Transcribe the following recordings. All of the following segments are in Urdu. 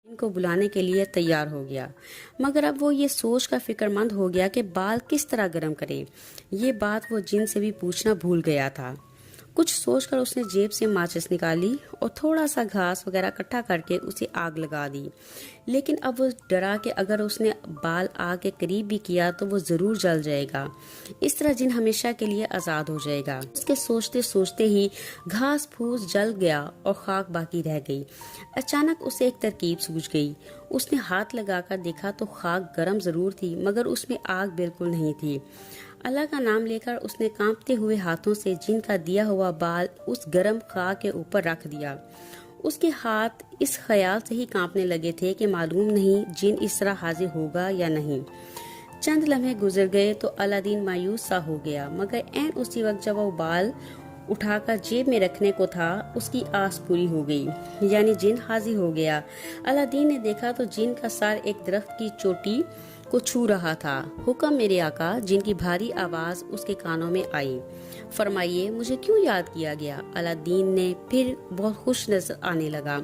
ان کو بلانے کے لیے تیار ہو گیا، مگر اب وہ یہ سوچ کر فکر مند ہو گیا کہ بال کس طرح گرم کرے۔ یہ بات وہ جن سے بھی پوچھنا بھول گیا تھا۔ کچھ سوچ کر اس نے جیب سے ماچس نکالی اور تھوڑا سا گھاس وغیرہ اکٹھا کر کے اسے آگ لگا دی، لیکن اب وہ ڈرا کہ اگر اس نے بال آگ کے قریب بھی کیا تو وہ ضرور جل جائے گا، اس طرح جن ہمیشہ کے لیے آزاد ہو جائے گا۔ اس کے سوچتے سوچتے ہی گھاس پھوس جل گیا اور خاک باقی رہ گئی۔ اچانک اسے ایک ترکیب سوجھ گئی۔ اس نے ہاتھ لگا کر دیکھا تو خاک گرم ضرور تھی مگر اس میں آگ بالکل نہیں تھی۔ اللہ کا نام لے کر اس نے کانپتے ہوئے ہاتھوں سے جن کا دیا ہوا بال اس گرم خاک کے اوپر رکھ دیا۔ اس کے ہاتھ اس خیال سے ہی کانپنے لگے تھے کہ معلوم نہیں جن اس طرح حاضر ہوگا یا نہیں۔ چند لمحے گزر گئے تو الادین مایوس سا ہو گیا، مگر عین اسی وقت جب وہ بال اٹھا کر جیب میں رکھنے کو تھا اس کی آس پوری ہو گئی، یعنی جن حاضر ہو گیا۔ الادین نے دیکھا تو جن کا سر ایک درخت کی چوٹی کو چھو رہا تھا۔ حکم میرے آقا، جن کی بھاری آواز اس کے کانوں میں آئی۔ فرمائیے مجھے کیوں یاد کیا گیا؟ الادین نے پھر بہت خوش نظر آنے لگا۔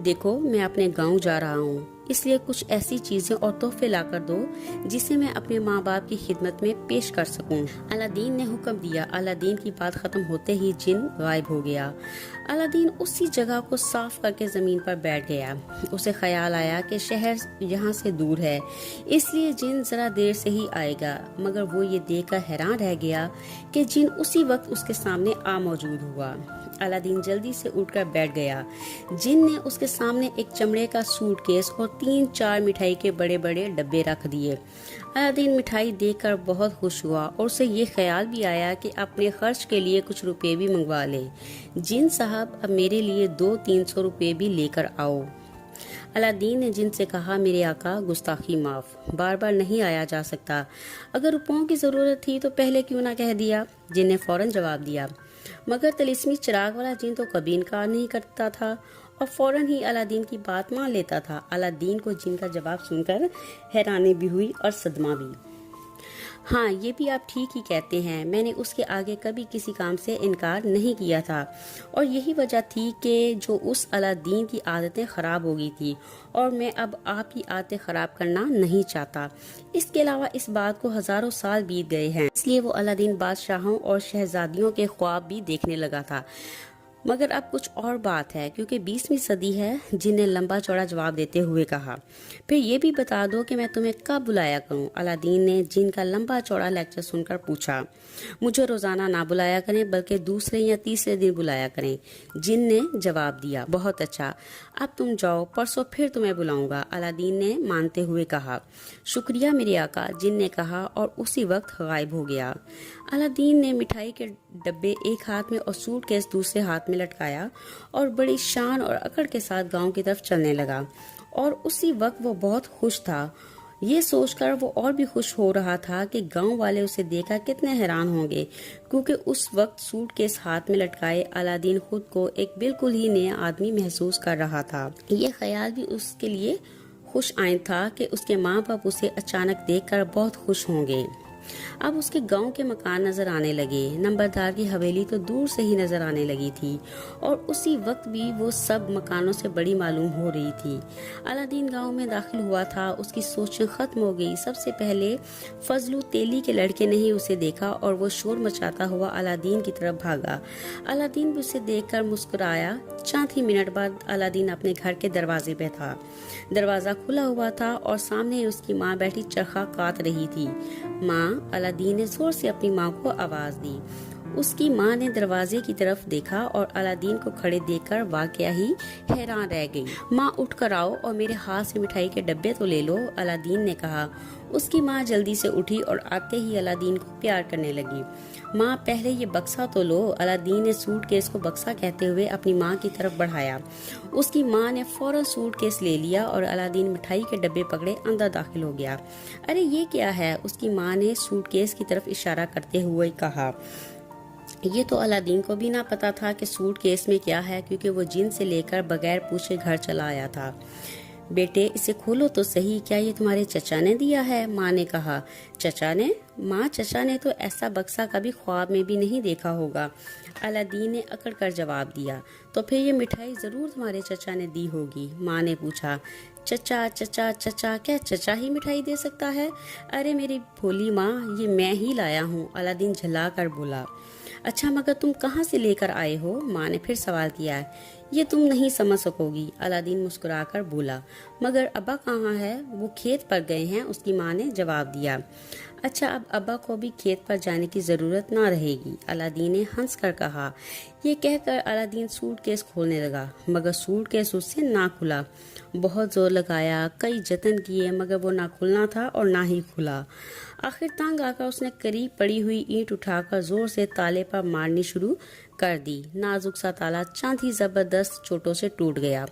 دیکھو میں اپنے گاؤں جا رہا ہوں، اس لیے کچھ ایسی چیزیں اور تحفے لا کر دو جسے میں اپنے ماں باپ کی خدمت میں پیش کر سکوں۔ الادین نے حکم دیا۔ الادین کی بات ختم ہوتے ہی جن غائب ہو گیا۔ الادین اسی جگہ کو صاف کر کے زمین پر بیٹھ گیا۔ اسے خیال آیا کہ شہر یہاں سے دور ہے، اس لیے جن ذرا دیر سے ہی آئے گا، مگر وہ یہ دیکھ کر حیران رہ گیا کہ جن اسی وقت اس کے سامنے آ موجود ہوا۔ الادین جلدی سے اٹھ کر بیٹھ گیا۔ جن نے اس کے سامنے ایک چمڑے کا سوٹ کیس اور 3-4 مٹھائی کے بڑے بڑے ڈبے رکھ دیے۔ الادین مٹھائی دیکھ کر بہت خوش ہوا اور اسے یہ خیال بھی آیا کہ اپنے خرچ کے لیے کچھ روپے بھی منگوا لے۔ جن صاحب اب میرے لیے 200-300 روپے بھی لے کر آؤ۔ الادین نے جن سے کہا، میرے آقا گستاخی معاف، بار بار نہیں آیا جا سکتا، اگر روپوں کی ضرورت تھی تو پہلے کیوں نہ کہہ دیا؟ جن نے فوراً جواب دیا، مگر طلسمی چراغ والا جن تو کبھی انکار نہیں کرتا تھا اور فوراً ہی الادین کی بات مان لیتا تھا۔ الادین کو جن کا جواب سن کر حیرانی بھی ہوئی اور صدمہ بھی۔ ہاں یہ بھی آپ ٹھیک ہی کہتے ہیں، میں نے اس کے آگے کبھی کسی کام سے انکار نہیں کیا تھا، اور یہی وجہ تھی کہ جو اس الادین کی عادتیں خراب ہو گئی تھی اور میں اب آپ کی عادتیں خراب کرنا نہیں چاہتا۔ اس کے علاوہ اس بات کو ہزاروں سال بیت گئے ہیں، اس لیے وہ الادین بادشاہوں اور شہزادیوں کے خواب بھی دیکھنے لگا تھا۔ مگر اب کچھ اور بات ہے، کیونکہ 20ویں صدی ہے، جن نے لمبا چوڑا جواب دیتے ہوئے کہا۔ پھر یہ بھی بتا دو کہ میں تمہیں کب بلایا کروں؟ الادین نے جن کا لمبا چوڑا لیکچر سن کر پوچھا۔ مجھے روزانہ نہ بلایا کریں بلکہ دوسرے یا تیسرے دن بلایا کریں، جن نے جواب دیا۔ بہت اچھا، اب تم جاؤ، پرسوں پھر تمہیں بلاؤں گا، الادین نے مانتے ہوئے کہا۔ شکریہ میرے آقا، جن نے کہا اور اسی وقت غائب ہو گیا۔ الادین نے مٹھائی کے ڈبے ایک ہاتھ میں اور سوٹ کیس دوسرے ہاتھ میں لٹکایا اور بڑی شان اور اکڑ کے ساتھ گاؤں کی طرف چلنے لگا، اور اسی وقت وہ بہت خوش تھا۔ یہ سوچ کر وہ اور بھی خوش ہو رہا تھا کہ گاؤں والے اسے دیکھا کتنے حیران ہوں گے، کیونکہ اس وقت سوٹ کیس ہاتھ میں لٹکائے الادین خود کو ایک بالکل ہی نیا آدمی محسوس کر رہا تھا۔ یہ خیال بھی اس کے لیے خوش آئند تھا کہ اس کے ماں باپ اسے اچانک دیکھ کر بہت خوش ہوں گے۔ اب اس کے گاؤں کے مکان نظر آنے لگے، نمبردار کی حویلی تو دور سے ہی نظر آنے لگی تھی، اور اسی وقت بھی وہ سب مکانوں سے بڑی معلوم ہو رہی تھی۔ الادین گاؤں میں داخل ہوا تھا، اس کی سوچیں ختم ہو گئی۔ سب سے پہلے فضلو تیلی کے لڑکے نے ہی اسے دیکھا اور وہ شور مچاتا ہوا الادین کی طرف بھاگا۔ الادین بھی اسے دیکھ کر مسکرایا۔ چند ہی منٹ بعد الادین اپنے گھر کے دروازے پہ تھا۔ دروازہ کھلا ہوا تھا اور سامنے اس کی ماں بیٹھی چرخا کاٹ رہی تھی۔ ماں، الادین نے زور سے اپنی ماں کو آواز دی۔ اس کی ماں نے دروازے کی طرف دیکھا اور الادین کو کھڑے دیکھ کر واقعہ ہی حیران رہ گئی۔ ماں اٹھ کر آؤ اور میرے ہاتھ سے مٹھائی کے ڈبے تو لے لو، الادین نے کہا۔ اس کی ماں جلدی سے اٹھی اور آتے ہی الادین کو پیار کرنے لگی۔ ماں پہلے یہ بکسا تو لو، الادین نے سوٹ کیس کو بکسا کہتے ہوئے اپنی ماں کی طرف بڑھایا۔ اس کی ماں نے فوراً سوٹ کیس لے لیا اور الادین مٹھائی کے ڈبے پکڑے اندر داخل ہو گیا۔ ارے یہ کیا ہے؟ اس کی ماں نے سوٹ کیس کی طرف اشارہ کرتے ہوئے کہا۔ یہ تو الادین کو بھی نہ پتا تھا کہ سوٹ کیس میں کیا ہے، کیونکہ وہ جن سے لے کر بغیر پوچھے گھر چلا آیا تھا۔ بیٹے اسے کھولو تو صحیح، کیا یہ تمہارے چچا نے دیا ہے؟ ماں نے کہا۔ چچا نے؟ ماں، چچا نے تو ایسا بکسا کبھی خواب میں بھی نہیں دیکھا ہوگا۔ الادین نے اکڑ کر جواب دیا۔ تو پھر یہ مٹھائی ضرور تمہارے چچا نے دی ہوگی۔ ماں نے پوچھا۔ چچا چچا چچا، کیا چچا ہی مٹھائی دے سکتا ہے؟ ارے میری بھولی ماں، یہ میں ہی لایا ہوں، الادین جھلا کر بولا۔ اچھا مگر تم کہاں سے لے کر آئے ہو؟ ماں نے پھر سوال کیا۔ یہ تم نہیں سمجھ سکو گی، الادین مسکرا کر بولا۔ مگر ابا کہاں ہے؟ وہ کھیت پر گئے ہیں، اس کی ماں نے جواب دیا۔ اچھا اب ابا کو بھی کھیت پر جانے کی ضرورت نہ رہے گی، الادین نے ہنس کر کہا۔ یہ کہہ کر الادین سوٹ کیس کھولنے لگا، مگر سوٹ کیس اس سے نہ کھلا۔ بہت زور لگایا، کئی جتن کیے، مگر وہ نہ کھلنا تھا اور نہ ہی کھلا۔ آخر تنگ آ کر اس نے قریب پڑی ہوئی اینٹ اٹھا کر زور سے تالے پر مارنی شروع کر دی۔ نازک سا تالا چند ہی زبردست چوٹوں سے ٹوٹ گیا۔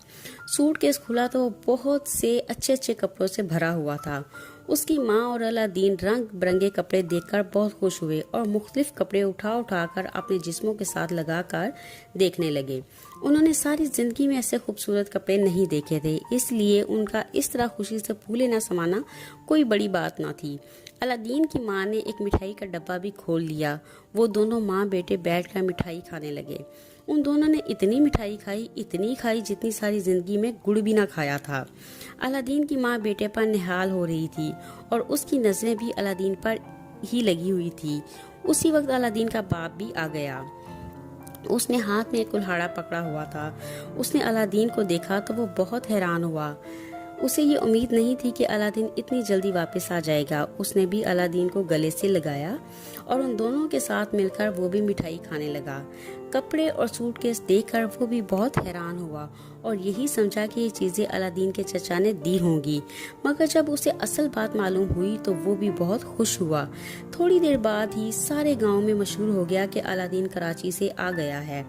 سوٹ کیس کھلا تو وہ بہت سے اچھے اچھے کپڑوں سے بھرا ہوا تھا۔ اس کی ماں اور الادین رنگ برنگے کپڑے دیکھ کر بہت خوش ہوئے اور مختلف کپڑے اٹھا کر اپنے جسموں کے ساتھ لگا کر دیکھنے لگے۔ انہوں نے ساری زندگی میں ایسے خوبصورت کپڑے نہیں دیکھے تھے، اس لیے ان کا اس طرح خوشی سے پھولے نہ سمانا کوئی بڑی بات نہ تھی۔ الادین کی ماں نے ایک مٹھائی کا ڈبہ بھی کھول لیا۔ وہ دونوں ماں بیٹے بیٹھ کر مٹھائی کھانے لگے۔ ان دونوں نے اتنی مٹھائی کھائی جتنی ساری زندگی میں گڑ بھی نہ کھایا تھا۔ الادین کی ماں بیٹے پر نہال ہو رہی تھی اور اس کی نظریں بھی الادین پر ہی لگی ہوئی تھی۔ اسی وقت الادین کا باپ بھی آ گیا۔ اس نے ہاتھ میں ایک کلہاڑا پکڑا ہوا تھا۔ اس نے الادین کو دیکھا تو وہ بہت حیران ہوا۔ اسے یہ امید نہیں تھی کہ الادین اتنی جلدی واپس آ جائے گا۔ اس نے بھی الادین کو گلے سے لگایا اور ان دونوں کے ساتھ مل کر وہ بھی مٹھائی کھانے لگا۔ کپڑے اور سوٹ کیس دیکھ کر وہ بھی بہت حیران ہوا اور یہی سمجھا کہ یہ چیزیں الادین کے چچا نے دی ہوں گی، مگر جب اسے اصل بات معلوم ہوئی تو وہ بھی بہت خوش ہوا۔ تھوڑی دیر بعد ہی سارے گاؤں میں مشہور ہو گیا کہ الادین کراچی سے آ گیا ہے۔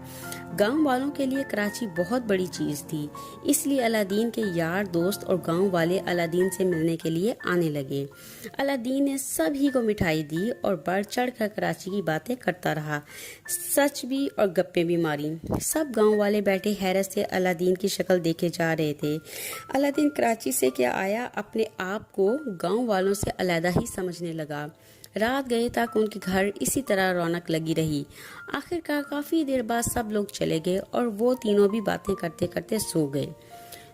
گاؤں والوں کے لیے کراچی بہت بڑی چیز تھی، اس لیے الادین کے یار دوست اور گاؤں والے الادین سے ملنے کے لیے آنے لگے۔ الادین نے سبھی کو مٹھائی دی اور بڑھ چڑھ کر کراچی کی باتیں کرتا رہا، سچ بھی اور گپیں بھی ماری۔ سب گاؤں والے بیٹھے حیرت سے الادین کی شکل دیکھے جا رہے تھے۔ الادین کراچی سے کیا آیا، اپنے آپ کو گاؤں والوں سے علیحدہ ہی سمجھنے لگا۔ رات گئے تک ان کے گھر اسی طرح رونق لگی رہی۔ آخر کار کافی دیر بعد سب لوگ چلے گئے اور وہ تینوں بھی باتیں کرتے کرتے سو گئے۔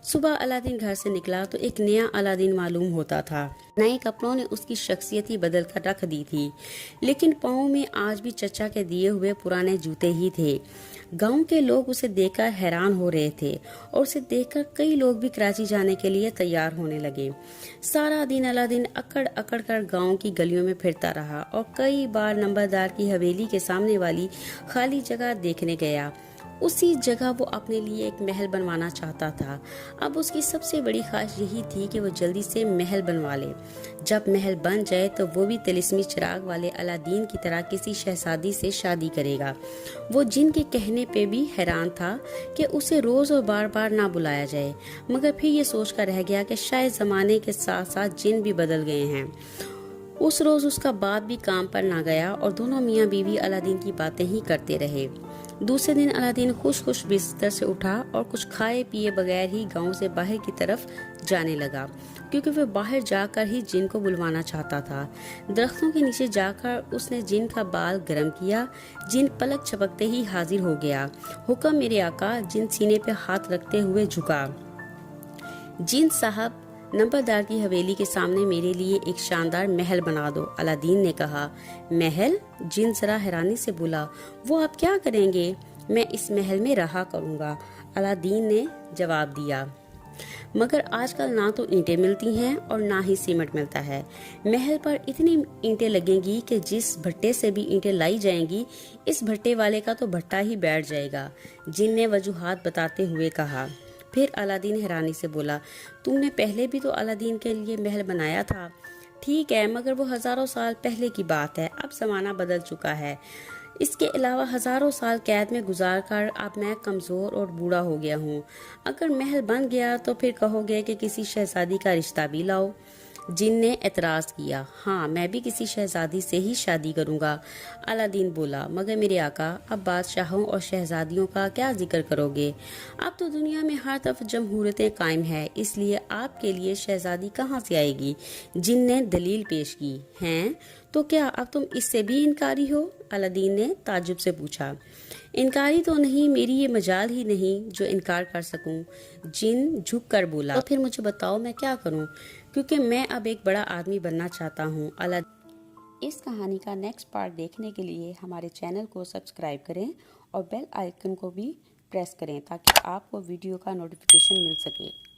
صبح الادین گھر سے نکلا تو ایک نیا الادین معلوم ہوتا تھا۔ نئے کپڑوں نے اس کی شخصیت ہی بدل کر رکھ دی تھی، لیکن پاؤں میں آج بھی چچا کے دیے ہوئے پرانے جوتے ہی تھے۔ گاؤں کے لوگ اسے دیکھ کر حیران ہو رہے تھے اور اسے دیکھ کر کئی لوگ بھی کراچی جانے کے لیے تیار ہونے لگے۔ سارا دن الادین اکڑ اکڑ کر گاؤں کی گلیوں میں پھرتا رہا اور کئی بار نمبردار کی حویلی کے سامنے والی خالی جگہ دیکھنے گیا۔ اسی جگہ وہ اپنے لیے ایک محل بنوانا چاہتا تھا۔ اب اس کی سب سے بڑی خواہش یہی تھی کہ وہ جلدی سے محل بنوا لے۔ جب محل بن جائے تو وہ بھی طلسمی چراغ والے الادین کی طرح کسی شہزادی سے شادی کرے گا۔ وہ جن کے کہنے پہ بھی حیران تھا کہ اسے روز اور بار بار نہ بلایا جائے، مگر پھر یہ سوچ کر رہ گیا کہ شاید زمانے کے ساتھ ساتھ جن بھی بدل گئے ہیں۔ اس روز اس کا باپ بھی کام پر نہ گیا اور دونوں میاں بیوی الادین کی باتیں ہی کرتے رہے۔ دوسرے دن الادین خوش بستر سے اٹھا اور کچھ کھائے پیے بغیر ہی گاؤں سے باہر کی طرف جانے لگا، کیونکہ وہ باہر جا کر ہی جن کو بلوانا چاہتا تھا۔ درختوں کے نیچے جا کر اس نے جن کا بال گرم کیا۔ جن پلک چھپکتے ہی حاضر ہو گیا۔ حکم میرے آقا، جن سینے پہ ہاتھ رکھتے ہوئے جھکا۔ جن صاحب، نمبردار کی حویلی کے سامنے میرے لیے ایک شاندار محل بنا دو، الادین نے کہا۔ محل؟ جن ذرا حیرانی سے بولا۔ وہ آپ کیا کریں گے؟ میں اس محل میں رہا کروں گا، الادین نے جواب دیا۔ مگر آج کل نہ تو اینٹیں ملتی ہیں اور نہ ہی سیمنٹ ملتا ہے۔ محل پر اتنی اینٹیں لگیں گی کہ جس بھٹے سے بھی اینٹیں لائی جائیں گی، اس بھٹے والے کا تو بھٹا ہی بیٹھ جائے گا، جن نے وجوہات بتاتے ہوئے کہا۔ پھر الادین حیرانی سے بولا، تم نے پہلے بھی تو الادین کے لیے محل بنایا تھا۔ ٹھیک ہے، مگر وہ ہزاروں سال پہلے کی بات ہے، اب زمانہ بدل چکا ہے۔ اس کے علاوہ ہزاروں سال قید میں گزار کر اب میں کمزور اور بوڑھا ہو گیا ہوں۔ اگر محل بن گیا تو پھر کہو گے کہ کسی شہزادی کا رشتہ بھی لاؤ۔ جن نے اعتراض کیا، ہاں میں بھی کسی شہزادی سے ہی شادی کروں گا۔ الادین بولا، مگر میرے آقا، اب بادشاہوں اور شہزادیوں کا کیا ذکر کرو گے؟ اب تو دنیا میں ہر طرف جمہوریتیں قائم ہے، اس لیے آپ کے لیے شہزادی کہاں سے آئے گی؟ جن نے دلیل پیش کی، ہیں تو کیا اب تم اس سے بھی انکاری ہو؟ الادین نے تعجب سے پوچھا۔ انکاری تو نہیں، میری یہ مجال ہی نہیں جو انکار کر سکوں۔ جن جھک کر بولا، تو پھر مجھے بتاؤ میں کیا کروں، کیونکہ میں اب ایک بڑا آدمی بننا چاہتا ہوں۔ اس کہانی کا نیکسٹ پارٹ دیکھنے کے لیے ہمارے چینل کو سبسکرائب کریں اور بیل آئیکن کو بھی پریس کریں تاکہ آپ کو ویڈیو کا نوٹیفیکیشن مل سکے۔